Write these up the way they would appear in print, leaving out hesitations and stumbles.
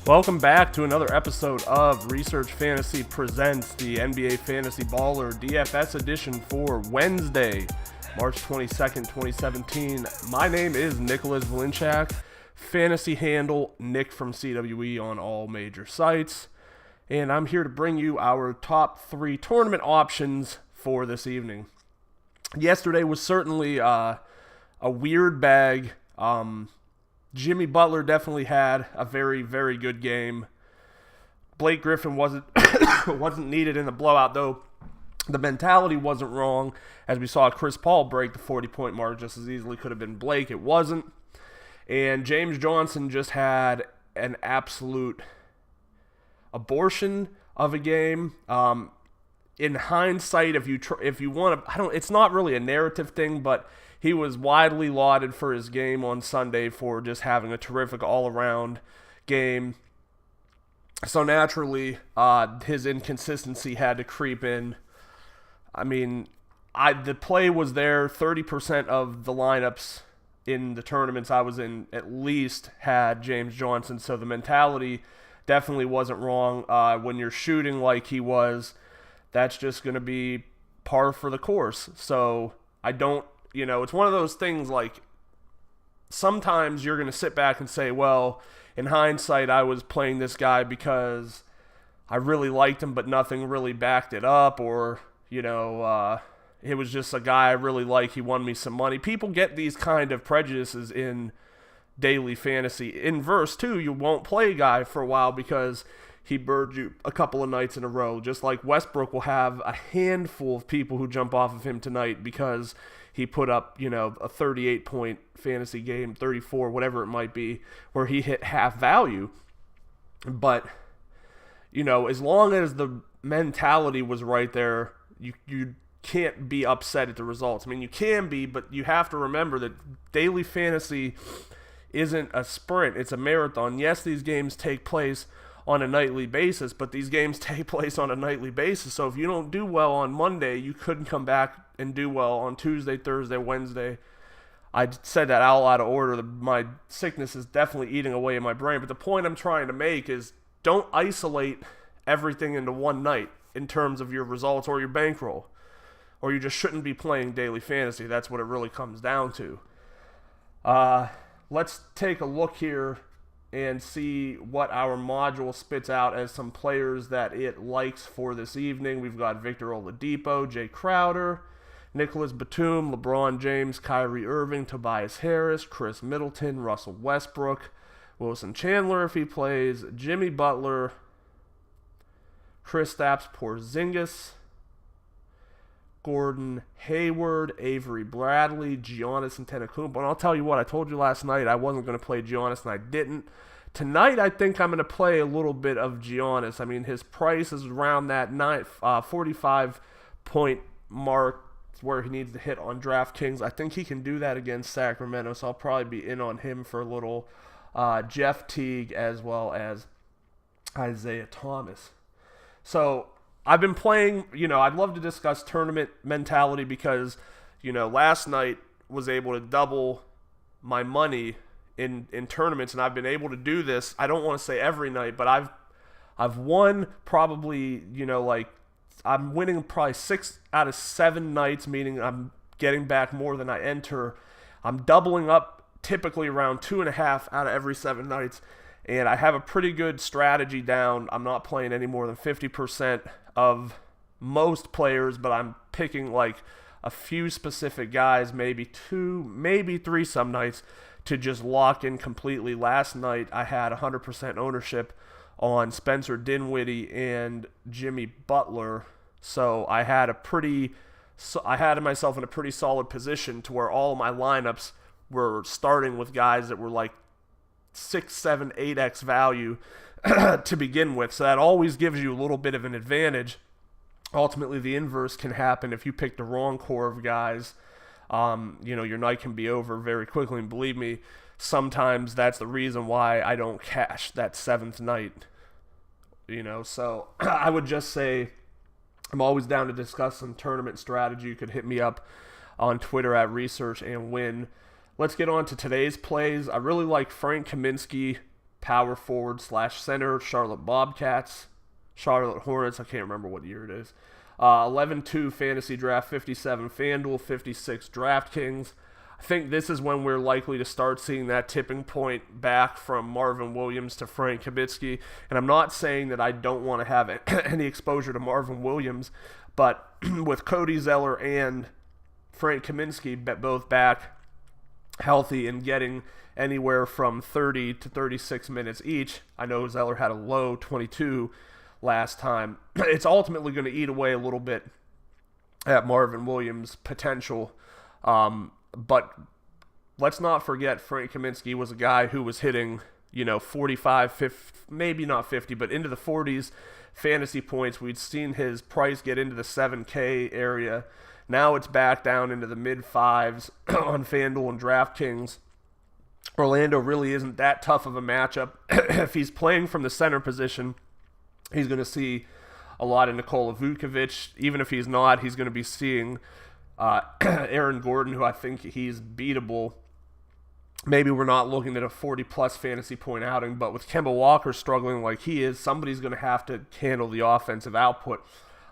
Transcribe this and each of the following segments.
Welcome back to another episode of Research Fantasy Presents the NBA Fantasy Baller DFS edition for Wednesday, March 22nd, 2017. My name is Nicholas Valinchak, fantasy handle Nick from CWE on all major sites, and I'm here to bring you our top 3 tournament options for this evening. Yesterday was certainly a weird bag. Jimmy Butler definitely had a very, very good game. Blake Griffin wasn't needed in the blowout, though the mentality wasn't wrong, as we saw Chris Paul break the 40-point mark just as easily. Could have been Blake. It wasn't. And James Johnson just had an absolute abortion of a game. In hindsight, if you want to, it's not really a narrative thing, but he was widely lauded for his game on Sunday for just having a terrific all-around game. So naturally, his inconsistency had to creep in. I mean, the play was there. 30% of the lineups in the tournaments I was in at least had James Johnson. So the mentality definitely wasn't wrong. When you're shooting like he was, that's just going to be par for the course. So it's one of those things, like, sometimes you're going to sit back and say, well, in hindsight, I was playing this guy because I really liked him, but nothing really backed it up, or, it was just a guy I really like. He won me some money. People get these kind of prejudices in daily fantasy. Inverse, too, you won't play a guy for a while because he bird you a couple of nights in a row. Just like Westbrook will have a handful of people who jump off of him tonight because he put up, a 38-point fantasy game, 34, whatever it might be, where he hit half value. But, as long as the mentality was right there, you can't be upset at the results. I mean, you can be, but you have to remember that daily fantasy isn't a sprint. It's a marathon. Yes, these games take place on a nightly basis, but these games take place on a nightly basis. So if you don't do well on Monday, you couldn't come back and do well on Tuesday, Thursday, Wednesday. I said that out of order. My sickness is definitely eating away in my brain. But the point I'm trying to make is, don't isolate everything into one night in terms of your results or your bankroll. Or you just shouldn't be playing daily fantasy. That's what it really comes down to. Let's take a look here and see what our module spits out as some players that it likes for this evening. We've got Victor Oladipo, Jay Crowder, Nicholas Batum, LeBron James, Kyrie Irving, Tobias Harris, Chris Middleton, Russell Westbrook, Wilson Chandler if he plays, Jimmy Butler, Kristaps Porzingis, Gordon Hayward, Avery Bradley, Giannis Antetokounmpo. And I'll tell you what, I told you last night I wasn't going to play Giannis, and I didn't. Tonight, I think I'm going to play a little bit of Giannis. I mean, his price is around that 45-point mark where he needs to hit on DraftKings. I think he can do that against Sacramento, so I'll probably be in on him for a little. Jeff Teague as well as Isaiah Thomas. So I've been playing, I'd love to discuss tournament mentality because, last night was able to double my money in tournaments, and I've been able to do this. I don't want to say every night, but I've won probably, I'm winning probably 6 out of 7 nights, meaning I'm getting back more than I enter. I'm doubling up typically around 2.5 out of every 7 nights. And I have a pretty good strategy down. I'm not playing any more than 50% of most players, but I'm picking like a few specific guys, maybe 2, maybe 3 some nights, to just lock in completely. Last night I had 100% ownership on Spencer Dinwiddie and Jimmy Butler, so I had myself in a pretty solid position to where all of my lineups were starting with guys that were like 6, 7, 8x value to begin with. So that always gives you a little bit of an advantage. Ultimately, the inverse can happen if you pick the wrong core of guys. Your night can be over very quickly. And believe me, sometimes that's the reason why I don't cash that 7th night. So I would just say I'm always down to discuss some tournament strategy. You could hit me up on Twitter at Research and Win. Let's get on to today's plays. I really like Frank Kaminsky power forward / center, Charlotte Bobcats, Charlotte Hornets, I can't remember what year it is. 11-2 fantasy draft, 57 FanDuel, 56 DraftKings. I think this is when we're likely to start seeing that tipping point back from Marvin Williams to Frank Kaminsky. And I'm not saying that I don't want to have any exposure to Marvin Williams, but with Cody Zeller and Frank Kaminsky both back healthy and getting anywhere from 30 to 36 minutes each, I know Zeller had a low 22 last time, it's ultimately going to eat away a little bit at Marvin Williams' potential. But let's not forget Frank Kaminsky was a guy who was hitting, 45, 50, maybe not 50, but into the 40s fantasy points. We'd seen his price get into the 7K area. Now it's back down into the mid-5s on FanDuel and DraftKings. Orlando really isn't that tough of a matchup. If he's playing from the center position, he's going to see a lot of Nikola Vucevic. Even if he's not, he's going to be seeing Aaron Gordon, who I think he's beatable. Maybe we're not looking at a 40-plus fantasy point outing, but with Kemba Walker struggling like he is, somebody's going to have to handle the offensive output.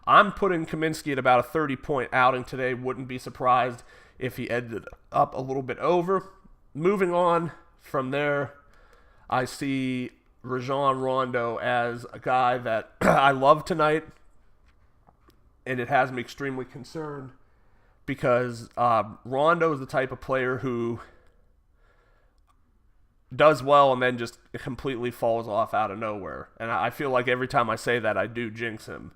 I'm putting Kaminsky at about a 30-point outing today. Wouldn't be surprised if he ended up a little bit over. Moving on from there, I see Rajon Rondo as a guy that I love tonight, and it has me extremely concerned because Rondo is the type of player who does well and then just completely falls off out of nowhere. And I feel like every time I say that, I do jinx him.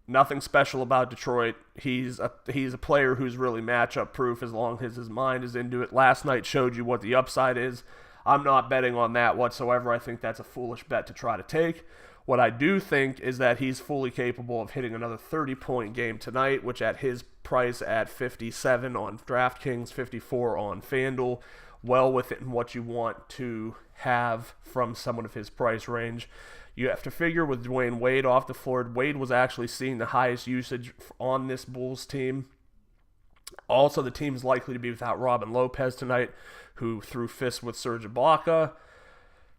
Nothing special about Detroit. He's a player who's really matchup proof as long as his mind is into it. Last night showed you what the upside is. I'm not betting on that whatsoever. I think that's a foolish bet to try to take. What I do think is that he's fully capable of hitting another 30-point game tonight, which at his price at 57 on DraftKings, 54 on FanDuel, well within what you want to have from someone of his price range. You have to figure with Dwayne Wade off the floor, Wade was actually seeing the highest usage on this Bulls team. Also, the team's likely to be without Robin Lopez tonight, who threw fists with Serge Ibaka.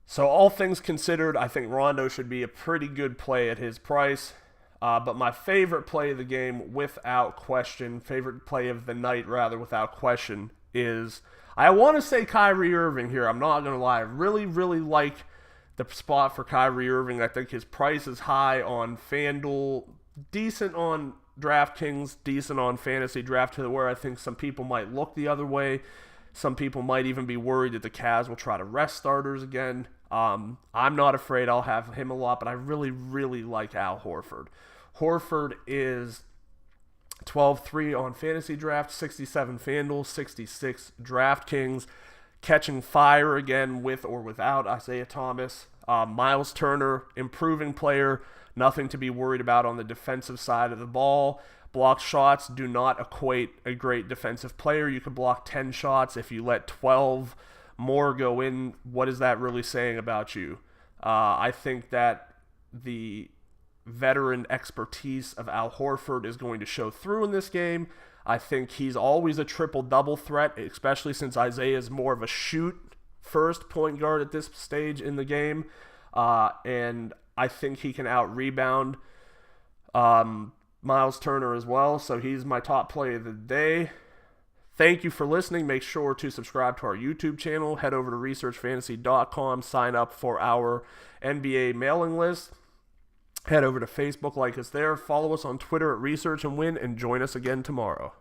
So all things considered, I think Rondo should be a pretty good play at his price. But my favorite play of the game, without question, favorite play of the night, rather, without question, is, I want to say Kyrie Irving here. I'm not going to lie. I really, really like the spot for Kyrie Irving. I think his price is high on FanDuel, decent on DraftKings, decent on Fantasy Draft, to where I think some people might look the other way. Some people might even be worried that the Cavs will try to rest starters again. I'm not afraid. I'll have him a lot, but I really, really like Al Horford. Horford is 12-3 on Fantasy Draft, 67 FanDuel, 66 DraftKings. Catching fire again with or without Isaiah Thomas. Miles Turner, improving player. Nothing to be worried about on the defensive side of the ball. Blocked shots do not equate a great defensive player. You could block 10 shots. If you let 12 more go in, what is that really saying about you? I think that the veteran expertise of Al Horford is going to show through in this game. I think he's always a triple-double threat, especially since Isaiah is more of a shoot-first point guard at this stage in the game. And I think he can out-rebound Miles Turner as well. So he's my top play of the day. Thank you for listening. Make sure to subscribe to our YouTube channel. Head over to researchfantasy.com. Sign up for our NBA mailing list. Head over to Facebook, like us there. Follow us on Twitter at Research and Win, and join us again tomorrow.